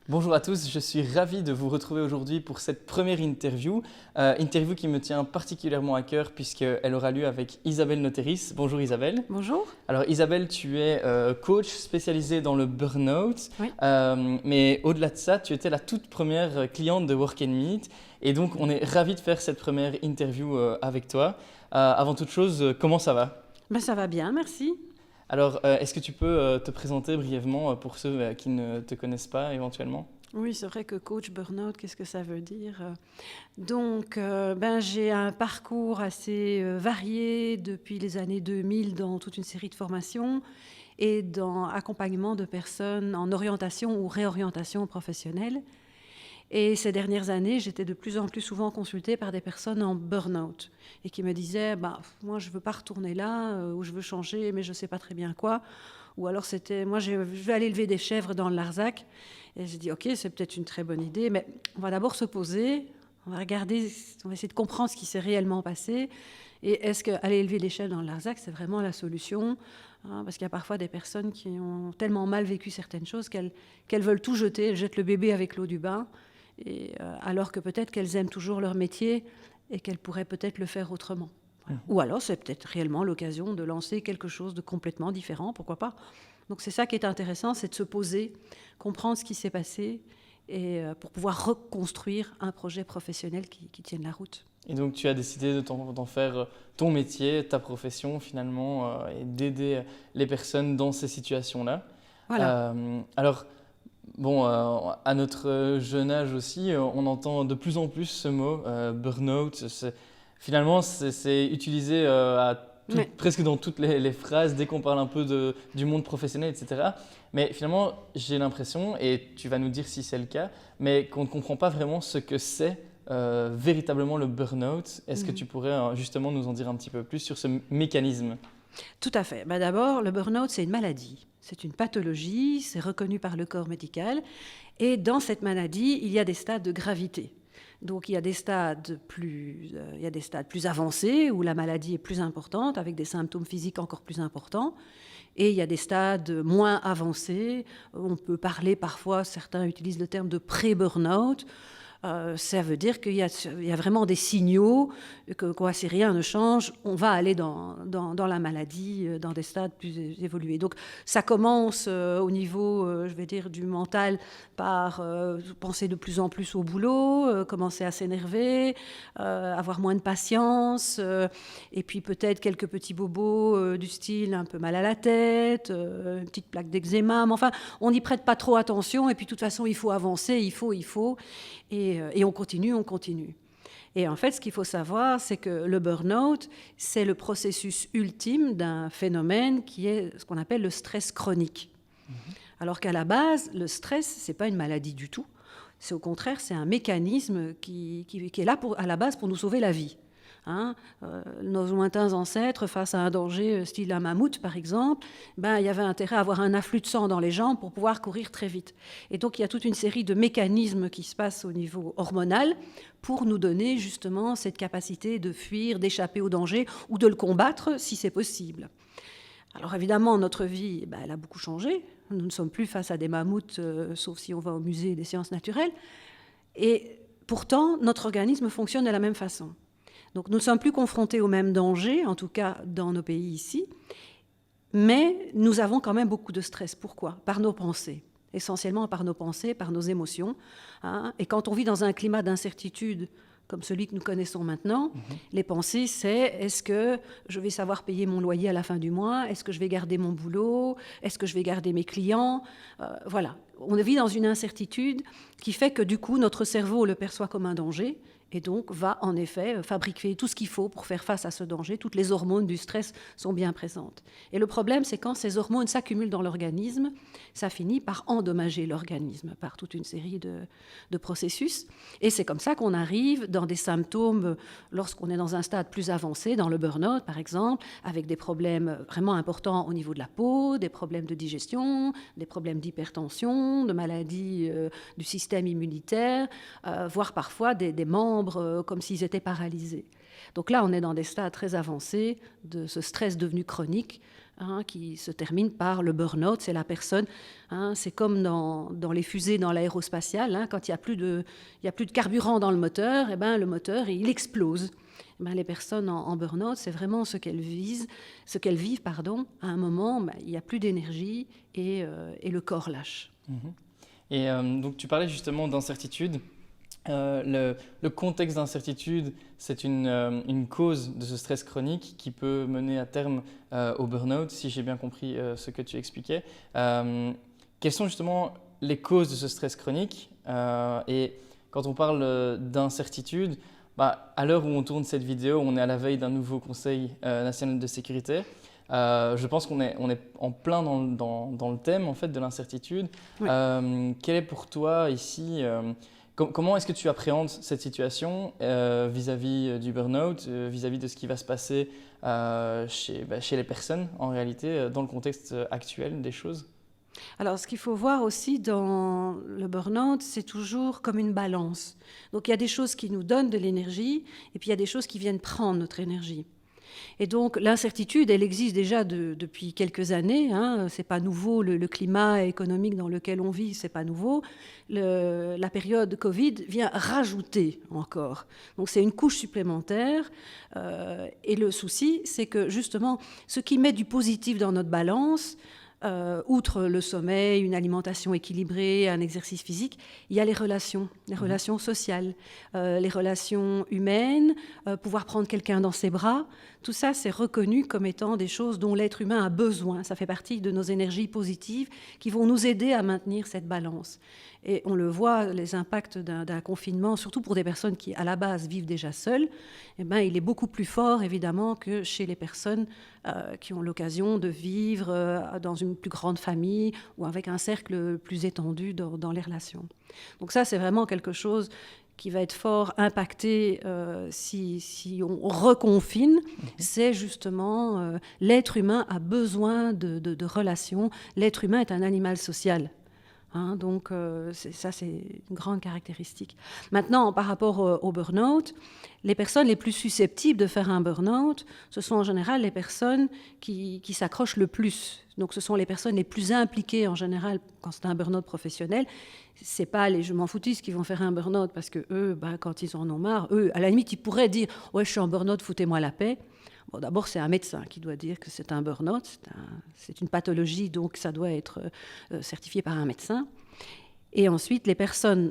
Bonjour à tous, je suis ravi de vous retrouver aujourd'hui pour cette première interview qui me tient particulièrement à cœur puisqu'elle aura lieu avec Isabelle Noteris. Bonjour Isabelle. Bonjour. Alors Isabelle, tu es coach spécialisée dans le burn-out, Oui. mais au-delà de ça, tu étais la toute première cliente de Work & Meet et donc on est ravi de faire cette première interview avec toi. Avant toute chose, comment ça va? Ça va bien, merci. Alors, est-ce que tu peux te présenter brièvement pour ceux qui ne te connaissent pas éventuellement? Oui, c'est vrai que coach burn-out, qu'est-ce que ça veut dire? Donc, j'ai un parcours assez varié depuis les années 2000 dans toute une série de formations et dans accompagnement de personnes en orientation ou réorientation professionnelle. Et ces dernières années, j'étais de plus en plus souvent consultée par des personnes en burn-out et qui me disaient moi, je ne veux pas retourner là, ou je veux changer, mais je ne sais pas très bien quoi. Ou alors c'était moi, je vais aller élever des chèvres dans le Larzac. Et j'ai dit ok, c'est peut-être une très bonne idée, mais on va d'abord se poser, on va regarder, on va essayer de comprendre ce qui s'est réellement passé. Et est-ce qu'aller élever des chèvres dans le Larzac, c'est vraiment la solution? Parce qu'il y a parfois des personnes qui ont tellement mal vécu certaines choses qu'elles veulent tout jeter, elles jettent le bébé avec l'eau du bain. Alors que peut-être qu'elles aiment toujours leur métier et qu'elles pourraient peut-être le faire autrement. Voilà. Ou alors c'est peut-être réellement l'occasion de lancer quelque chose de complètement différent, pourquoi pas. Donc c'est ça qui est intéressant, c'est de se poser, comprendre ce qui s'est passé et pour pouvoir reconstruire un projet professionnel qui tienne la route. Et donc tu as décidé d'en faire ton métier, ta profession finalement, et d'aider les personnes dans ces situations-là. Voilà. Alors, bon, à notre jeune âge aussi, on entend de plus en plus ce mot, burn-out. Finalement, c'est utilisé presque dans toutes les phrases dès qu'on parle un peu du monde professionnel, etc. Mais finalement, j'ai l'impression, et tu vas nous dire si c'est le cas, mais qu'on ne comprend pas vraiment ce que c'est véritablement le burn-out. Est-ce que tu pourrais justement nous en dire un petit peu plus sur ce mécanisme? Tout à fait. D'abord, le burn-out, c'est une maladie. C'est une pathologie, c'est reconnu par le corps médical. Et dans cette maladie, il y a des stades de gravité. Donc il y a des stades plus avancés où la maladie est plus importante, avec des symptômes physiques encore plus importants. Et il y a des stades moins avancés. On peut parler parfois, certains utilisent le terme de pré-burn-out. Ça veut dire qu'il y a vraiment des signaux que quoi, si rien ne change, on va aller dans la maladie, dans des stades plus évolués. Donc ça commence au niveau, je vais dire, du mental par penser de plus en plus au boulot, commencer à s'énerver, avoir moins de patience, et puis peut-être quelques petits bobos du style un peu mal à la tête, une petite plaque d'eczéma. Mais enfin, on n'y prête pas trop attention, et puis de toute façon, il faut avancer, il faut. Et on continue. Et en fait, ce qu'il faut savoir, c'est que le burn-out, c'est le processus ultime d'un phénomène qui est ce qu'on appelle le stress chronique. Alors qu'à la base, le stress, ce n'est pas une maladie du tout. C'est au contraire, c'est un mécanisme qui est là à la base pour nous sauver la vie. Nos lointains ancêtres, face à un danger style un mammouth par exemple, il y avait intérêt à avoir un afflux de sang dans les jambes pour pouvoir courir très vite. Et donc il y a toute une série de mécanismes qui se passent au niveau hormonal pour nous donner justement cette capacité de fuir, d'échapper au danger ou de le combattre si c'est possible. Alors évidemment, notre vie, elle a beaucoup changé. Nous ne sommes plus face à des mammouths, sauf si on va au musée des sciences naturelles. Et pourtant, notre organisme fonctionne de la même façon. Donc nous ne sommes plus confrontés aux mêmes dangers, en tout cas dans nos pays ici, mais nous avons quand même beaucoup de stress. Pourquoi? Par nos pensées, essentiellement par nos pensées, par nos émotions. Et quand on vit dans un climat d'incertitude comme celui que nous connaissons maintenant, les pensées, c'est est-ce que je vais savoir payer mon loyer à la fin du mois? Est-ce que je vais garder mon boulot? Est-ce que je vais garder mes clients? Voilà, on vit dans une incertitude qui fait que du coup, notre cerveau le perçoit comme un danger et donc va en effet fabriquer tout ce qu'il faut pour faire face à ce danger. Toutes les hormones du stress sont bien présentes. Et le problème, c'est quand ces hormones s'accumulent dans l'organisme, ça finit par endommager l'organisme par toute une série de processus. Et c'est comme ça qu'on arrive dans des symptômes lorsqu'on est dans un stade plus avancé, dans le burn-out par exemple, avec des problèmes vraiment importants au niveau de la peau, des problèmes de digestion, des problèmes d'hypertension, de maladies du système immunitaire, voire parfois des membres comme s'ils étaient paralysés. Donc là, on est dans des stades très avancés de ce stress devenu chronique qui se termine par le burn-out. C'est la personne, c'est comme dans les fusées dans l'aérospatiale, quand il n'y a plus de carburant dans le moteur, le moteur il explose. Les personnes en burn-out, c'est vraiment ce qu'elles vivent, à un moment, il n'y a plus d'énergie et le corps lâche. Et donc tu parlais justement d'incertitude. Le contexte d'incertitude, c'est une cause de ce stress chronique qui peut mener à terme au burn-out, si j'ai bien compris ce que tu expliquais. Quelles sont justement les causes de ce stress chronique et quand on parle d'incertitude, à l'heure où on tourne cette vidéo, on est à la veille d'un nouveau Conseil national de sécurité. Je pense qu'on est en plein dans le thème en fait, de l'incertitude. Oui. Quel est pour toi ici comment est-ce que tu appréhendes cette situation vis-à-vis du burn-out, vis-à-vis de ce qui va se passer chez les personnes en réalité, dans le contexte actuel des choses? Alors, ce qu'il faut voir aussi dans le burn-out, c'est toujours comme une balance. Donc, il y a des choses qui nous donnent de l'énergie et puis il y a des choses qui viennent prendre notre énergie. Et donc, l'incertitude, elle existe déjà depuis quelques années. C'est pas nouveau. Le climat économique dans lequel on vit, c'est pas nouveau. La période Covid vient rajouter encore. Donc, c'est une couche supplémentaire. Et le souci, c'est que justement, ce qui met du positif dans notre balance, outre le sommeil, une alimentation équilibrée, un exercice physique, il y a les relations sociales, les relations humaines, pouvoir prendre quelqu'un dans ses bras. Tout ça, c'est reconnu comme étant des choses dont l'être humain a besoin. Ça fait partie de nos énergies positives qui vont nous aider à maintenir cette balance. Et on le voit, les impacts d'un confinement, surtout pour des personnes qui, à la base, vivent déjà seules, il est beaucoup plus fort, évidemment, que chez les personnes qui ont l'occasion de vivre dans une plus grande famille ou avec un cercle plus étendu dans les relations. Donc ça, c'est vraiment quelque chose qui va être fort impacté si on reconfine. C'est justement l'être humain a besoin de relations. L'être humain est un animal social. Donc c'est une grande caractéristique. Maintenant, par rapport au burn-out, les personnes les plus susceptibles de faire un burn-out, ce sont en général les personnes qui s'accrochent le plus. Donc ce sont les personnes les plus impliquées en général quand c'est un burn-out professionnel. C'est pas les je m'en foutistes qui vont faire un burn-out parce que eux, quand ils en ont marre, eux, à la limite, ils pourraient dire « ouais, je suis en burn-out, foutez-moi la paix ». Bon, d'abord, c'est un médecin qui doit dire que c'est un burn-out. C'est une pathologie, donc ça doit être certifié par un médecin. Et ensuite, les personnes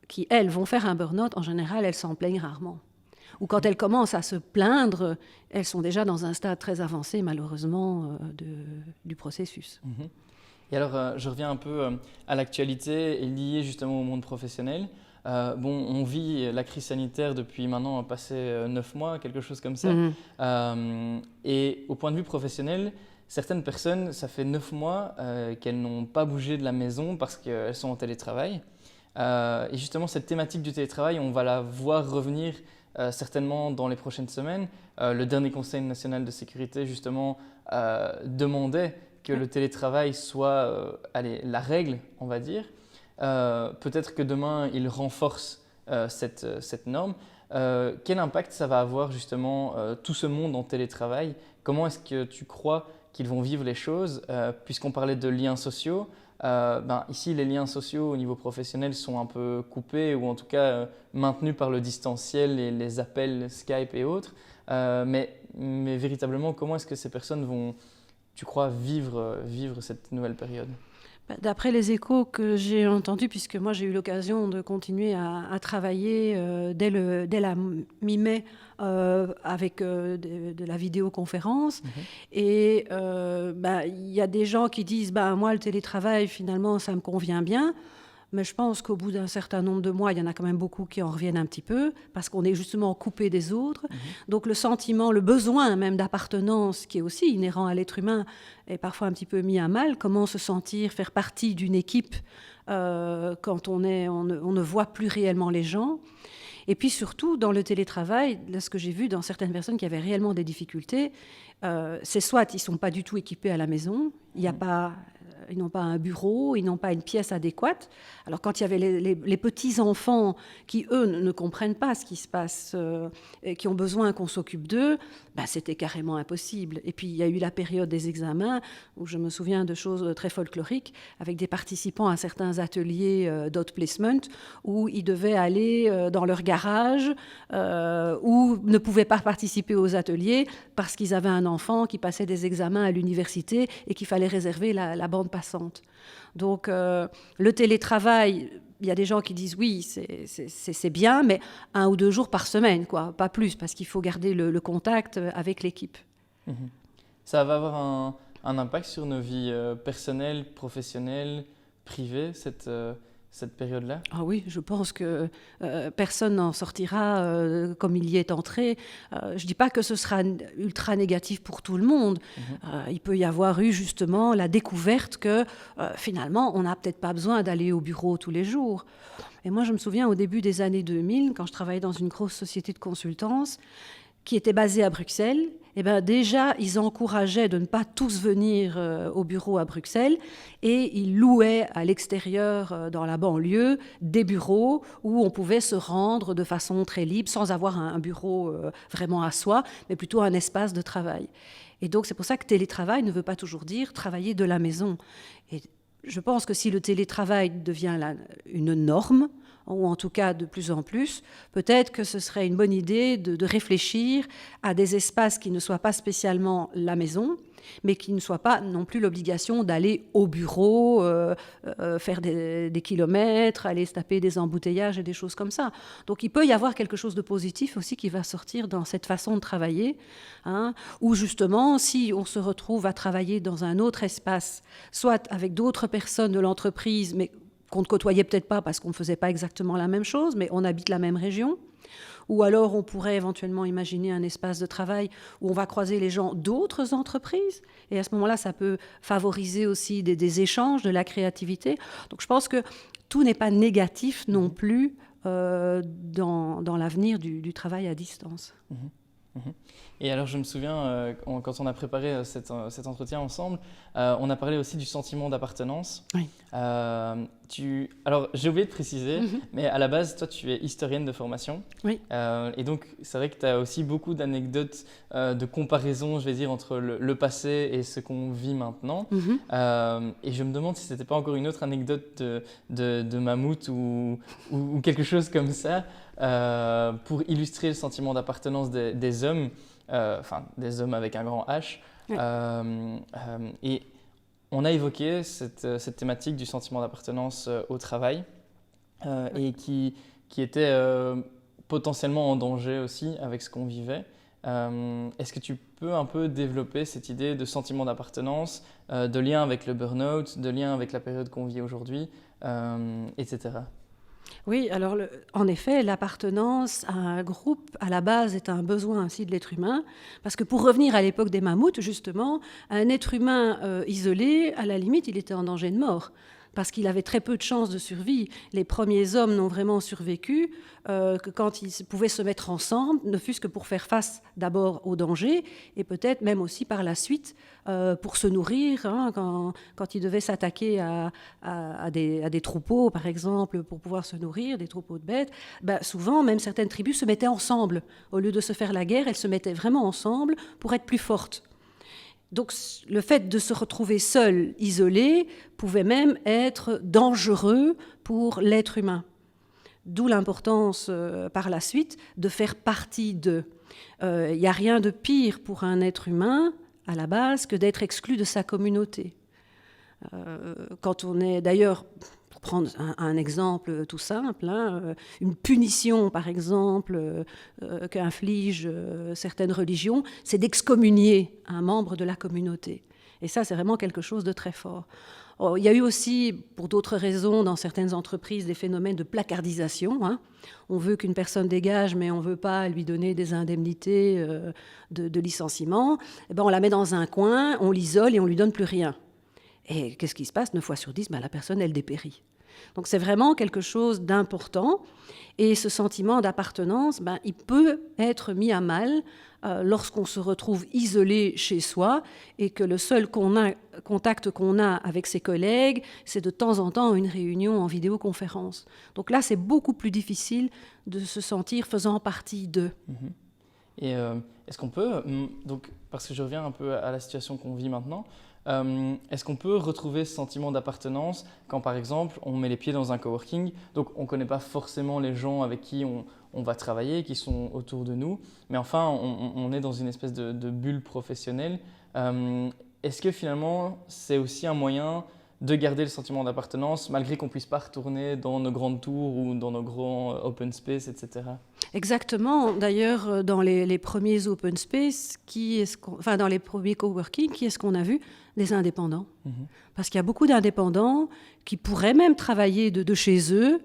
qui, elles, vont faire un burn-out, en général, elles s'en plaignent rarement. Ou quand elles commencent à se plaindre, elles sont déjà dans un stade très avancé, malheureusement, du processus. Et alors, je reviens un peu à l'actualité et liée justement au monde professionnel. On vit la crise sanitaire depuis maintenant passé 9 mois, quelque chose comme ça. Et au point de vue professionnel, certaines personnes, ça fait 9 mois qu'elles n'ont pas bougé de la maison parce qu'elles sont en télétravail. Et justement, cette thématique du télétravail, on va la voir revenir certainement dans les prochaines semaines. Le dernier Conseil national de sécurité, justement, demandait que le télétravail soit la règle, on va dire. Peut-être que demain, il renforce cette norme. Quel impact ça va avoir justement tout ce monde en télétravail? Comment est-ce que tu crois qu'ils vont vivre les choses? Puisqu'on parlait de liens sociaux, ici les liens sociaux au niveau professionnel sont un peu coupés ou en tout cas maintenus par le distanciel et les appels Skype et autres. Mais véritablement, comment est-ce que ces personnes vont, tu crois, vivre cette nouvelle période? D'après les échos que j'ai entendus, puisque moi j'ai eu l'occasion de continuer à travailler dès la mi-mai avec de la vidéoconférence, et il y a des gens qui disent moi le télétravail finalement ça me convient bien. Mais je pense qu'au bout d'un certain nombre de mois, il y en a quand même beaucoup qui en reviennent un petit peu, parce qu'on est justement coupé des autres. Donc le sentiment, le besoin même d'appartenance, qui est aussi inhérent à l'être humain, est parfois un petit peu mis à mal. Comment se sentir, faire partie d'une équipe quand on ne voit plus réellement les gens. Et puis surtout, dans le télétravail, là, ce que j'ai vu dans certaines personnes qui avaient réellement des difficultés, c'est soit ils ne sont pas du tout équipés à la maison, il n'y a pas un bureau, ils n'ont pas une pièce adéquate. Alors quand il y avait les petits-enfants qui, eux, ne comprennent pas ce qui se passe et qui ont besoin qu'on s'occupe d'eux, c'était carrément impossible. Et puis il y a eu la période des examens où je me souviens de choses très folkloriques avec des participants à certains ateliers d'outplacement où ils devaient aller dans leur garage ou ne pouvaient pas participer aux ateliers parce qu'ils avaient un enfant qui passait des examens à l'université et qu'il fallait réserver la bande passante. Donc le télétravail, il y a des gens qui disent oui, c'est bien, mais 1 ou 2 jours par semaine, quoi, pas plus, parce qu'il faut garder le contact avec l'équipe. Ça va avoir un impact sur nos vies personnelles, professionnelles, privées, cette période-là? Ah oui, je pense que personne n'en sortira comme il y est entré. Je ne dis pas que ce sera ultra négatif pour tout le monde. Il peut y avoir eu justement la découverte que finalement, on n'a peut-être pas besoin d'aller au bureau tous les jours. Et moi, je me souviens au début des années 2000, quand je travaillais dans une grosse société de consultance, qui était basée à Bruxelles, déjà, ils encourageaient de ne pas tous venir au bureau à Bruxelles et ils louaient à l'extérieur, dans la banlieue, des bureaux où on pouvait se rendre de façon très libre, sans avoir un bureau vraiment à soi, mais plutôt un espace de travail. Et donc, c'est pour ça que télétravail ne veut pas toujours dire travailler de la maison. Et je pense que si le télétravail devient une norme, ou en tout cas de plus en plus, peut-être que ce serait une bonne idée de réfléchir à des espaces qui ne soient pas spécialement la maison, mais qui ne soient pas non plus l'obligation d'aller au bureau, faire des kilomètres, aller se taper des embouteillages et des choses comme ça. Donc il peut y avoir quelque chose de positif aussi qui va sortir dans cette façon de travailler, où justement, si on se retrouve à travailler dans un autre espace, soit avec d'autres personnes de l'entreprise, mais qu'on ne côtoyait peut-être pas parce qu'on ne faisait pas exactement la même chose, mais on habite la même région. Ou alors on pourrait éventuellement imaginer un espace de travail où on va croiser les gens d'autres entreprises. Et à ce moment-là, ça peut favoriser aussi des échanges, de la créativité. Donc je pense que tout n'est pas négatif non plus dans l'avenir du travail à distance. Et alors je me souviens, quand on a préparé cet entretien ensemble, on a parlé aussi du sentiment d'appartenance. Oui. Alors j'ai oublié de préciser, mais à la base, toi tu es historienne de formation. Oui. Et donc c'est vrai que tu as aussi beaucoup d'anecdotes de comparaison, je vais dire, entre le passé et ce qu'on vit maintenant. Et je me demande si ce n'était pas encore une autre anecdote de mammouth ou quelque chose comme ça, pour illustrer le sentiment d'appartenance des hommes, enfin des hommes avec un grand H. Oui. Et on a évoqué cette thématique du sentiment d'appartenance au travail et qui était potentiellement en danger aussi avec ce qu'on vivait. Est-ce que tu peux un peu développer cette idée de sentiment d'appartenance, de lien avec le burn-out, de lien avec la période qu'on vit aujourd'hui, etc. Oui, alors en effet, l'appartenance à un groupe, à la base, est un besoin ainsi de l'être humain, parce que pour revenir à l'époque des mammouths, justement, un être humain isolé, à la limite, il était en danger de mort, parce qu'il avait très peu de chances de survie. Les premiers hommes n'ont vraiment survécu que quand ils pouvaient se mettre ensemble, ne fût-ce que pour faire face d'abord au danger, et peut-être même aussi par la suite pour se nourrir, quand ils devaient s'attaquer à des troupeaux, par exemple, pour pouvoir se nourrir, des troupeaux de bêtes. Souvent, même certaines tribus se mettaient ensemble. Au lieu de se faire la guerre, elles se mettaient vraiment ensemble pour être plus fortes. Donc le fait de se retrouver seul, isolé, pouvait même être dangereux pour l'être humain. D'où l'importance par la suite de faire partie d'eux. Il n'y a rien de pire pour un être humain, à la base, que d'être exclu de sa communauté. Quand on est d'ailleurs... Pour prendre un exemple tout simple, une punition, par exemple, qu'infligent certaines religions, c'est d'excommunier un membre de la communauté. Et ça, c'est vraiment quelque chose de très fort. Il y a eu aussi, pour d'autres raisons, dans certaines entreprises, des phénomènes de placardisation. On veut qu'une personne dégage, mais on ne veut pas lui donner des indemnités de licenciement. On la met dans un coin, on l'isole et on ne lui donne plus rien. Et qu'est-ce qui se passe ? 9 fois sur 10, la personne, elle dépérit. Donc c'est vraiment quelque chose d'important. Et ce sentiment d'appartenance, il peut être mis à mal lorsqu'on se retrouve isolé chez soi et que le seul contact qu'on a avec ses collègues, c'est de temps en temps une réunion en vidéoconférence. Donc là, c'est beaucoup plus difficile de se sentir faisant partie d'eux. Et est-ce qu'on peut, donc, parce que je reviens un peu à la situation qu'on vit maintenant, est-ce qu'on peut retrouver ce sentiment d'appartenance quand, par exemple, on met les pieds dans un coworking, donc on ne connaît pas forcément les gens avec qui on va travailler, qui sont autour de nous, mais enfin, on est dans une espèce de bulle professionnelle. Est-ce que finalement, c'est aussi un moyen de garder le sentiment d'appartenance, malgré qu'on ne puisse pas retourner dans nos grandes tours ou dans nos grands open space, etc. Exactement. D'ailleurs, dans les premiers open space, dans les premiers coworking, qui est-ce qu'on a vu? Des indépendants. Parce qu'il y a beaucoup d'indépendants qui pourraient même travailler de chez eux,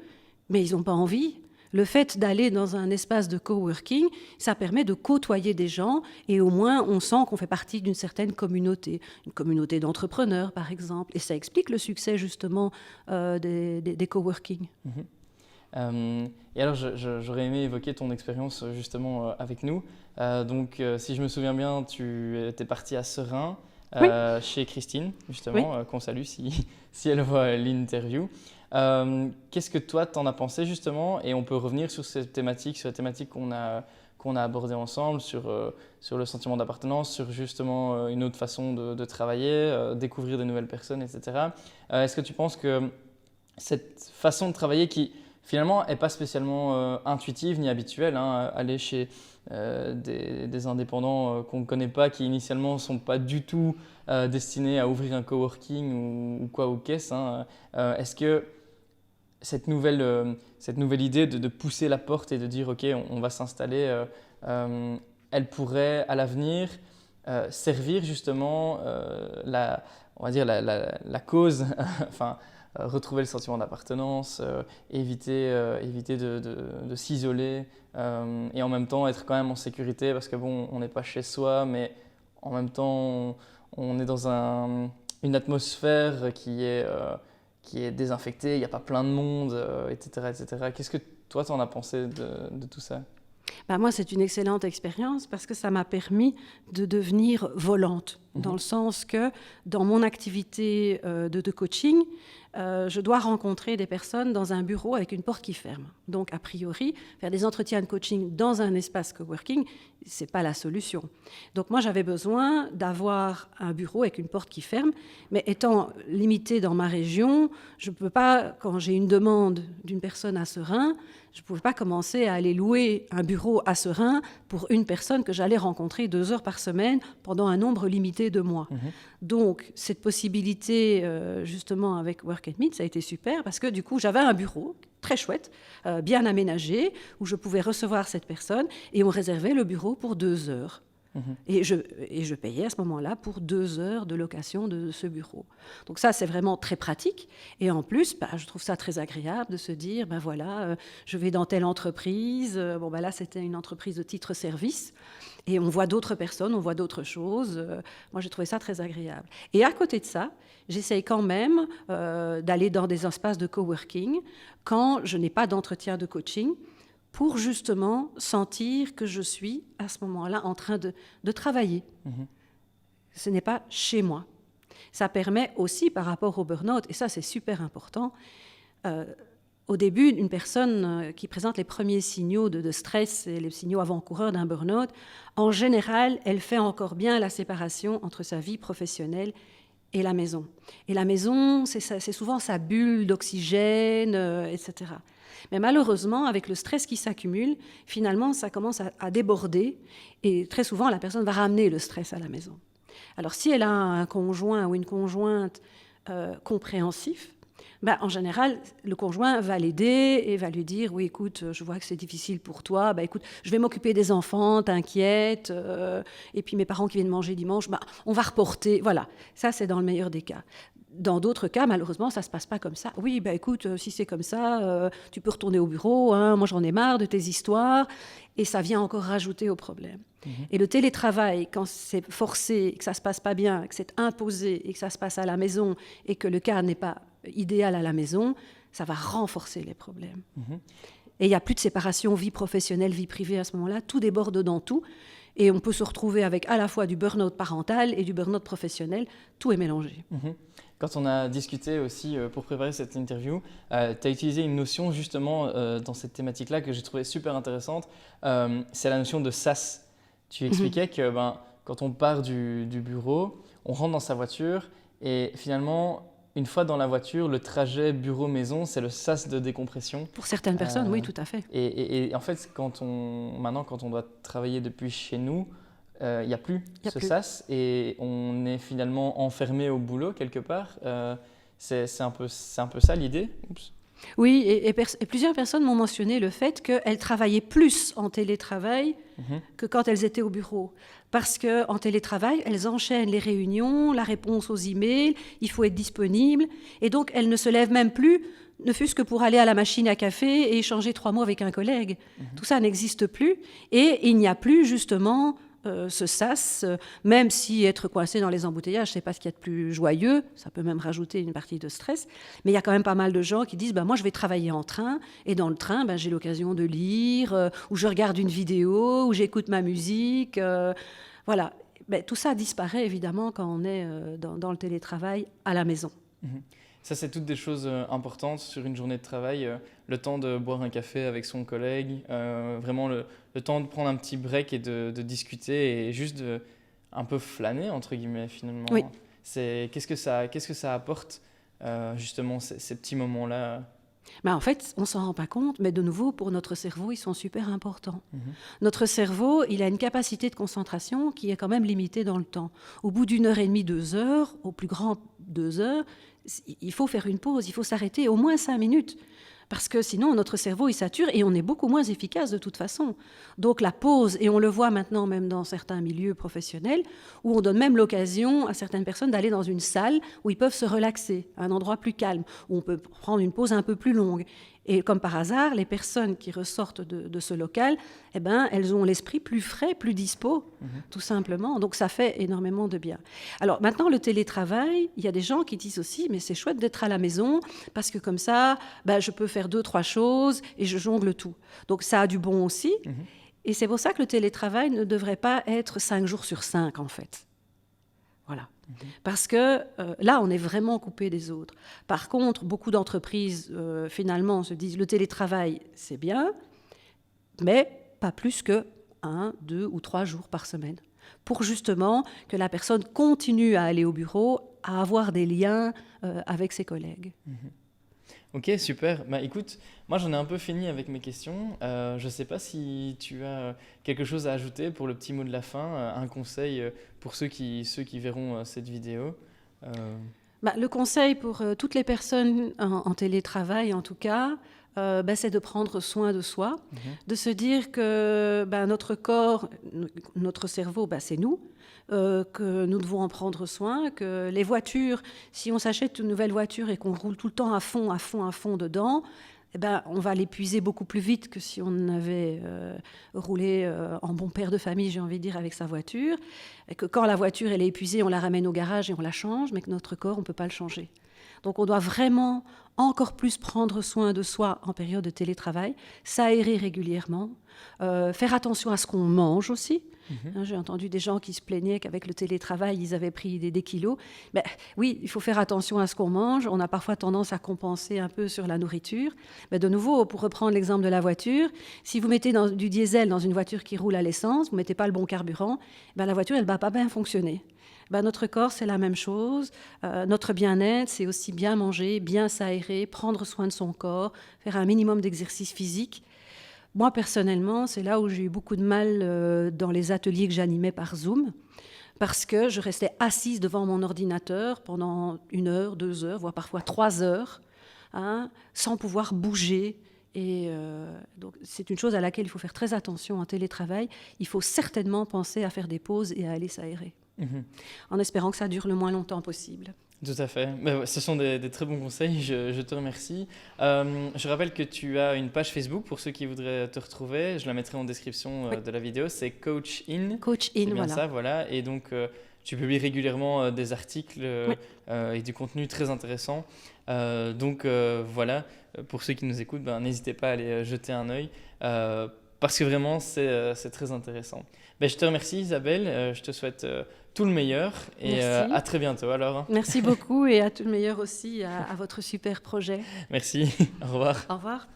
mais ils n'ont pas envie. Le fait d'aller dans un espace de coworking, ça permet de côtoyer des gens et au moins on sent qu'on fait partie d'une certaine communauté, une communauté d'entrepreneurs par exemple. Et ça explique le succès justement des coworking. Et alors j'aurais aimé évoquer ton expérience justement avec nous. Donc si je me souviens bien, tu étais partie à Serein. Oui. Chez Christine, justement, qu'on salue si elle voit l'interview. Qu'est-ce que toi, t'en as pensé, justement? Et on peut revenir sur la thématique qu'on a abordée ensemble, sur le sentiment d'appartenance, sur justement une autre façon de travailler, découvrir de nouvelles personnes, etc. Est-ce que tu penses que cette façon de travailler qui, finalement, n'est pas spécialement intuitive ni habituelle, aller chez des indépendants qu'on ne connaît pas, qui initialement ne sont pas du tout destinés à ouvrir un coworking ou quoi ou qu'est-ce. Est-ce que cette nouvelle idée de pousser la porte et de dire ok, on va s'installer, elle pourrait à l'avenir servir justement on va dire la cause, enfin retrouver le sentiment d'appartenance, éviter de s'isoler et en même temps être quand même en sécurité parce que bon, on n'est pas chez soi, mais en même temps on est dans une atmosphère qui est désinfectée, il n'y a pas plein de monde, etc., etc. Qu'est-ce que toi t'en as pensé de tout ça? Moi, c'est une excellente expérience parce que ça m'a permis de devenir volante, dans le sens que dans mon activité de coaching, je dois rencontrer des personnes dans un bureau avec une porte qui ferme. Donc, a priori, faire des entretiens de coaching dans un espace coworking, ce n'est pas la solution. Donc, moi, j'avais besoin d'avoir un bureau avec une porte qui ferme, mais étant limitée dans ma région, je ne peux pas, quand j'ai une demande d'une personne à Serein, je ne pouvais pas commencer à aller louer un bureau à Serein pour une personne que j'allais rencontrer 2 heures par semaine pendant un nombre limité de mois. Donc, cette possibilité, justement, avec Work & Meet, ça a été super parce que, du coup, j'avais un bureau très chouette, bien aménagé, où je pouvais recevoir cette personne et on réservait le bureau pour 2 heures. Et je payais à ce moment-là pour 2 heures de location de ce bureau. Donc ça, c'est vraiment très pratique. Et en plus, je trouve ça très agréable de se dire, voilà, je vais dans telle entreprise. Là, c'était une entreprise de titre-service. Et on voit d'autres personnes, on voit d'autres choses. Moi, j'ai trouvé ça très agréable. Et à côté de ça, j'essaye quand même d'aller dans des espaces de coworking quand je n'ai pas d'entretien de coaching, pour justement sentir que je suis à ce moment-là en train de travailler. Ce n'est pas chez moi. Ça permet aussi par rapport au burn-out, et ça c'est super important, au début, une personne qui présente les premiers signaux de stress et les signaux avant-coureurs d'un burn-out, en général, elle fait encore bien la séparation entre sa vie professionnelle et la maison. Et la maison, c'est souvent sa bulle d'oxygène, etc. Mais malheureusement, avec le stress qui s'accumule, finalement, ça commence à déborder et très souvent, la personne va ramener le stress à la maison. Alors, si elle a un conjoint ou une conjointe compréhensif, en général, le conjoint va l'aider et va lui dire « Oui, écoute, je vois que c'est difficile pour toi. Écoute, je vais m'occuper des enfants, t'inquiète. Et puis mes parents qui viennent manger dimanche, on va reporter. » Voilà, ça, c'est dans le meilleur des cas. Dans d'autres cas, malheureusement, ça ne se passe pas comme ça. Oui, écoute, si c'est comme ça, tu peux retourner au bureau. Moi, j'en ai marre de tes histoires. Et ça vient encore rajouter au problème. Et le télétravail, quand c'est forcé, que ça ne se passe pas bien, que c'est imposé et que ça se passe à la maison et que le cas n'est pas idéal à la maison, ça va renforcer les problèmes. Et il n'y a plus de séparation vie professionnelle, vie privée à ce moment-là. Tout déborde dans tout. Et on peut se retrouver avec à la fois du burn-out parental et du burn-out professionnel. Tout est mélangé. Quand on a discuté aussi pour préparer cette interview, tu as utilisé une notion justement dans cette thématique-là que j'ai trouvée super intéressante. C'est la notion de sas. Tu expliquais que quand on part du bureau, on rentre dans sa voiture et finalement, une fois dans la voiture, le trajet bureau-maison, c'est le sas de décompression. Pour certaines personnes, oui, tout à fait. Et en fait, maintenant, quand on doit travailler depuis chez nous, il n'y a plus ce sas et on est finalement enfermé au boulot quelque part. C'est un peu ça l'idée. Oups. Oui, et plusieurs personnes m'ont mentionné le fait qu'elles travaillaient plus en télétravail que quand elles étaient au bureau. Parce qu'en télétravail, elles enchaînent les réunions, la réponse aux emails, il faut être disponible. Et donc, elles ne se lèvent même plus, ne fût-ce que pour aller à la machine à café et échanger 3 mots avec un collègue. Tout ça n'existe plus. Et il n'y a plus justement ce sas, même si être coincé dans les embouteillages, c'est pas ce qu'il y a de plus joyeux, ça peut même rajouter une partie de stress, mais il y a quand même pas mal de gens qui disent moi je vais travailler en train, et dans le train j'ai l'occasion de lire, ou je regarde une vidéo, ou j'écoute ma musique, voilà. Tout ça disparaît évidemment quand on est dans le télétravail à la maison. Ça, c'est toutes des choses importantes sur une journée de travail. Le temps de boire un café avec son collègue, vraiment le temps de prendre un petit break et de discuter et juste de un peu flâner, entre guillemets, finalement. Oui. Qu'est-ce que ça apporte, justement, ces petits moments-là? En fait, on ne s'en rend pas compte, mais de nouveau, pour notre cerveau, ils sont super importants. Notre cerveau, il a une capacité de concentration qui est quand même limitée dans le temps. Au bout d'1 heure et demie, 2 heures, au plus grand 2 heures, il faut faire une pause, il faut s'arrêter au moins 5 minutes. Parce que sinon, notre cerveau, il sature et on est beaucoup moins efficace de toute façon. Donc la pause, et on le voit maintenant même dans certains milieux professionnels, où on donne même l'occasion à certaines personnes d'aller dans une salle où ils peuvent se relaxer, un endroit plus calme, où on peut prendre une pause un peu plus longue. Et comme par hasard, les personnes qui ressortent de ce local, elles ont l'esprit plus frais, plus dispo, tout simplement. Donc ça fait énormément de bien. Alors maintenant, le télétravail, il y a des gens qui disent aussi, mais c'est chouette d'être à la maison, parce que comme ça, je peux faire 2-3 choses et je jongle tout. Donc ça a du bon aussi. Et c'est pour ça que le télétravail ne devrait pas être 5 jours sur 5, en fait. Voilà. Parce que là, on est vraiment coupé des autres. Par contre, beaucoup d'entreprises, finalement, se disent le télétravail, c'est bien, mais pas plus que 1, 2 ou 3 jours par semaine. Pour justement que la personne continue à aller au bureau, à avoir des liens avec ses collègues. Ok, super. Écoute, moi j'en ai un peu fini avec mes questions. Je ne sais pas si tu as quelque chose à ajouter pour le petit mot de la fin, un conseil pour ceux qui verront cette vidéo. Le conseil pour toutes les personnes en télétravail, en tout cas, c'est de prendre soin de soi, de se dire que notre corps, notre cerveau, c'est nous. Que nous devons en prendre soin, que les voitures, si on s'achète une nouvelle voiture et qu'on roule tout le temps à fond dedans, on va l'épuiser beaucoup plus vite que si on avait roulé en bon père de famille, j'ai envie de dire, avec sa voiture. Et que quand la voiture elle est épuisée, on la ramène au garage et on la change, mais que notre corps, on ne peut pas le changer. Donc on doit vraiment encore plus prendre soin de soi en période de télétravail, s'aérer régulièrement, faire attention à ce qu'on mange aussi. J'ai entendu des gens qui se plaignaient qu'avec le télétravail, ils avaient pris des kilos. Oui, il faut faire attention à ce qu'on mange. On a parfois tendance à compenser un peu sur la nourriture. De nouveau, pour reprendre l'exemple de la voiture, si vous mettez du diesel dans une voiture qui roule à l'essence, vous ne mettez pas le bon carburant, la voiture, elle ne va pas bien fonctionner. Notre corps, c'est la même chose. Notre bien-être, c'est aussi bien manger, bien s'aérer, prendre soin de son corps, faire un minimum d'exercice physique. Moi, personnellement, c'est là où j'ai eu beaucoup de mal dans les ateliers que j'animais par Zoom, parce que je restais assise devant mon ordinateur pendant 1 heure, 2 heures, voire parfois 3 heures, sans pouvoir bouger. Et donc, c'est une chose à laquelle il faut faire très attention en télétravail. Il faut certainement penser à faire des pauses et à aller s'aérer, en espérant que ça dure le moins longtemps possible. Tout à fait. Ce sont des très bons conseils, je te remercie. Je rappelle que tu as une page Facebook pour ceux qui voudraient te retrouver. Je la mettrai en description de la vidéo. C'est Coach In. Coach C'est In, bien voilà. ça, voilà. Et donc, tu publies régulièrement des articles et du contenu très intéressant. Donc, voilà, pour ceux qui nous écoutent, n'hésitez pas à aller jeter un œil parce que vraiment, c'est très intéressant. Je te remercie, Isabelle. Je te souhaite tout le meilleur et à très bientôt alors. Merci beaucoup et à tout le meilleur aussi à votre super projet. Merci, au revoir. Au revoir.